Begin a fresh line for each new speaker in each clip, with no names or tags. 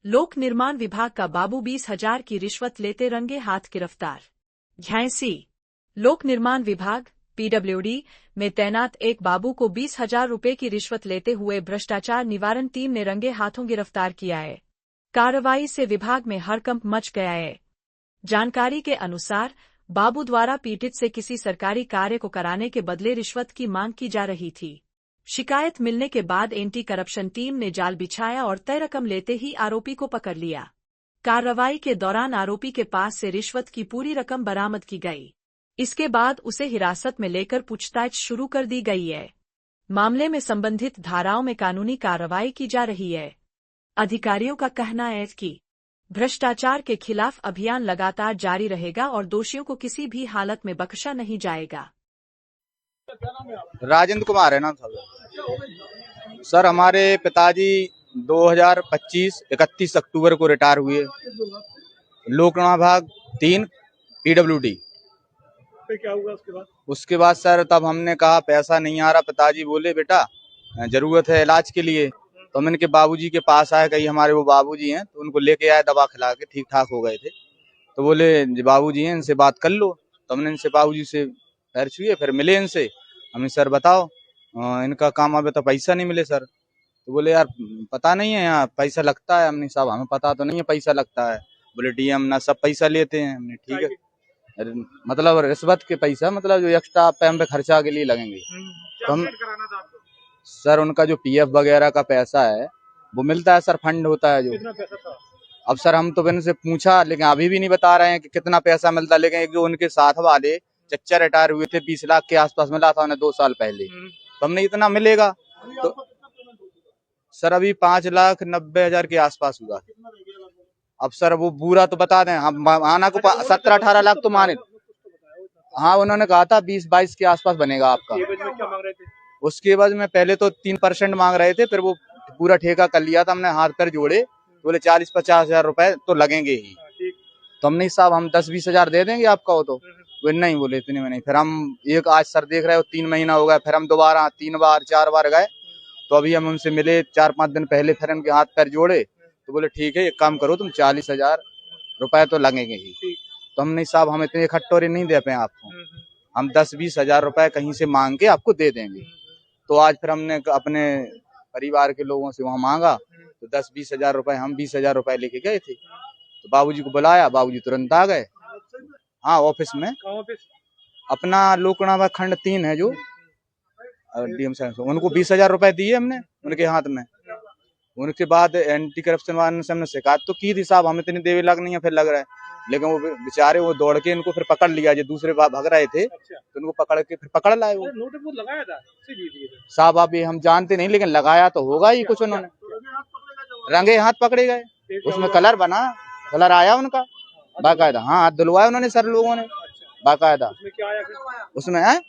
लोक निर्माण विभाग का बाबू 20,000 की रिश्वत लेते रंगे हाथ गिरफ्तार। झांसी लोक निर्माण विभाग पीडब्ल्यूडी में तैनात एक बाबू को 20,000 रुपये की रिश्वत लेते हुए भ्रष्टाचार निवारण टीम ने रंगे हाथों गिरफ्तार किया है। कार्रवाई से विभाग में हड़कंप मच गया है। जानकारी के अनुसार बाबू द्वारा पीड़ित से किसी सरकारी कार्य को कराने के बदले रिश्वत की मांग की जा रही थी। शिकायत मिलने के बाद एंटी करप्शन टीम ने जाल बिछाया और तय रकम लेते ही आरोपी को पकड़ लिया। कार्रवाई के दौरान आरोपी के पास से रिश्वत की पूरी रकम बरामद की गई। इसके बाद उसे हिरासत में लेकर पूछताछ शुरू कर दी गई है। मामले में संबंधित धाराओं में कानूनी कार्रवाई की जा रही है। अधिकारियों का कहना है कि भ्रष्टाचार के खिलाफ अभियान लगातार जारी रहेगा और दोषियों को किसी भी हालत में बख्शा नहीं जाएगा।
राजेंद्र कुमार है नाम सर। हमारे पिताजी 2025 31 अक्टूबर को रिटायर हुए। लोक निर्माण विभाग 3 पीडब्ल्यूडी।
क्या हुआ
उसके बाद सर तब हमने कहा पैसा नहीं आ रहा। पिताजी बोले बेटा जरूरत है इलाज के लिए, तो हम इनके बाबूजी के पास आए। कहीं हमारे वो बाबूजी हैं तो उनको लेके आए, दवा खिला के ठीक ठाक हो गए थे। तो बोले बाबूजी हैं इनसे बात कर लो। तो हमने इनसे बाबूजी से पैर छुए, फिर मिले इनसे। हमें सर बताओ इनका काम अभी तो पैसा नहीं मिले सर। तो बोले यार पता नहीं है यहाँ पैसा लगता है। हमने साहब हमें पता तो नहीं है पैसा लगता है। बोले डीएम ना सब पैसा लेते हैं। हमने ठीक है मतलब रिश्वत के पैसा मतलब जो एक्स्ट्रा पे खर्चा के लिए लगेंगे। तो हम सर उनका जो पीएफ वगैरह का पैसा है वो मिलता है सर, फंड होता है जो।
कितना पैसा था?
अब सर हम तो इनसे पूछा लेकिन अभी भी नहीं बता रहे हैं कि कितना पैसा मिलता है। लेकिन एक जो उनके साथ वाले चच्चा रिटायर हुए थे 20 लाख के आसपास मिला था उन्हें 2 साल पहले। तो हमने इतना मिलेगा तो सर अभी 5,90,000 के आसपास हुआ। अब सर वो पूरा तो बता दें हम आना को 17-18 लाख तो माने। हाँ उन्होंने कहा था 20-22 के आसपास बनेगा आपका। उसके बाद में पहले तो 3% मांग रहे थे, फिर वो पूरा ठेका कर लिया था। हमने हाथ पैर जोड़े, बोले 40-50 हजार रुपए तो लगेंगे ही। तो हमने साहब हम 10-20 हजार दे देंगे आपका। वो तो वो नहीं बोले इतने में नहीं। फिर हम एक आज सर देख रहे हो 3 महीना हो गया। फिर हम दोबारा 3 बार 4 बार गए। तो अभी हम उनसे मिले 4-5 दिन पहले। फिर उनके हाथ पैर जोड़े तो बोले ठीक है एक काम करो तुम 40,000 रुपए तो लगेंगे ही। तो हमने साहब हम इतने इकट्ठोरे नहीं दे पाए आपको, हम 10-20 हजार रुपए कहीं से मांग के आपको दे देंगे। तो आज फिर हमने अपने परिवार के लोगों से वहां मांगा तो 10-20 हजार रुपए हम 20 हजार रुपए लेके गए थे। तो बाबूजी को बुलाया, बाबूजी तुरंत आ गए। हाँ ऑफिस में अपना लोक निर्माण खंड 3 है जो डीएम साहब, उनको 20 हजार रुपए दिए हमने उनके हाथ में। उनके बाद एंटी करप्शन वाले से हमने शिकायत तो की थी साहब हम इतनी देवी लग नहीं है फिर लग रहा है। लेकिन वो बेचारे वो दौड़ के इनको फिर पकड़ लिया। जो दूसरे भाग रहे थे तो उनको पकड़ के फिर पकड़ लाए। वो
नोटिस लगाया था
साहब अभी हम जानते नहीं लेकिन लगाया तो होगा ही कुछ। उन्होंने रंगे हाथ पकड़े गए। उसमें कलर बना, कलर आया उनका बाकायदा। हाँ हाथ धुलवाया उन्होंने सर लोगों ने बाकायदा। उसमें है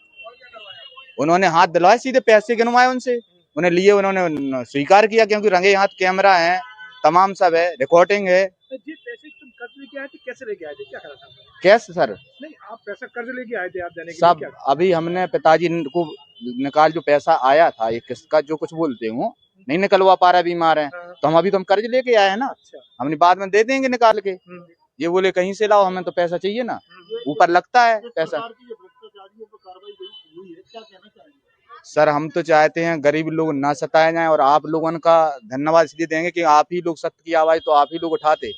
उन्होंने हाथ दिलवाए, सीधे पैसे गिनवाए उनसे। उन्हें लिए उन्होंने स्वीकार किया क्योंकि रंगे हाथ कैमरा है, तमाम सब है, रिकॉर्डिंग है।
कर्ज लेके आए थे, कैसे लेके आए थे, क्या करा था?
कैश सर
नहीं आप पैसा कर्ज लेके आए थे आप देने के
सब
लिए?
अभी हमने पिताजी को निकाल जो पैसा आया था एक किस्त का जो कुछ बोलते हो नहीं निकलवा पा रहा, बीमार है। तो हम अभी तो हम कर्ज लेके आए हैं ना। हमने बाद में दे देंगे निकाल के। ये बोले कहीं से लाओ, हमें तो पैसा चाहिए ना, ऊपर लगता है पैसा। सर हम तो चाहते हैं गरीब लोग ना सताए जाएं और आप लोगों का धन्यवाद इसलिए देंगे कि आप ही लोग सत्य की आवाज तो आप ही लोग उठाते।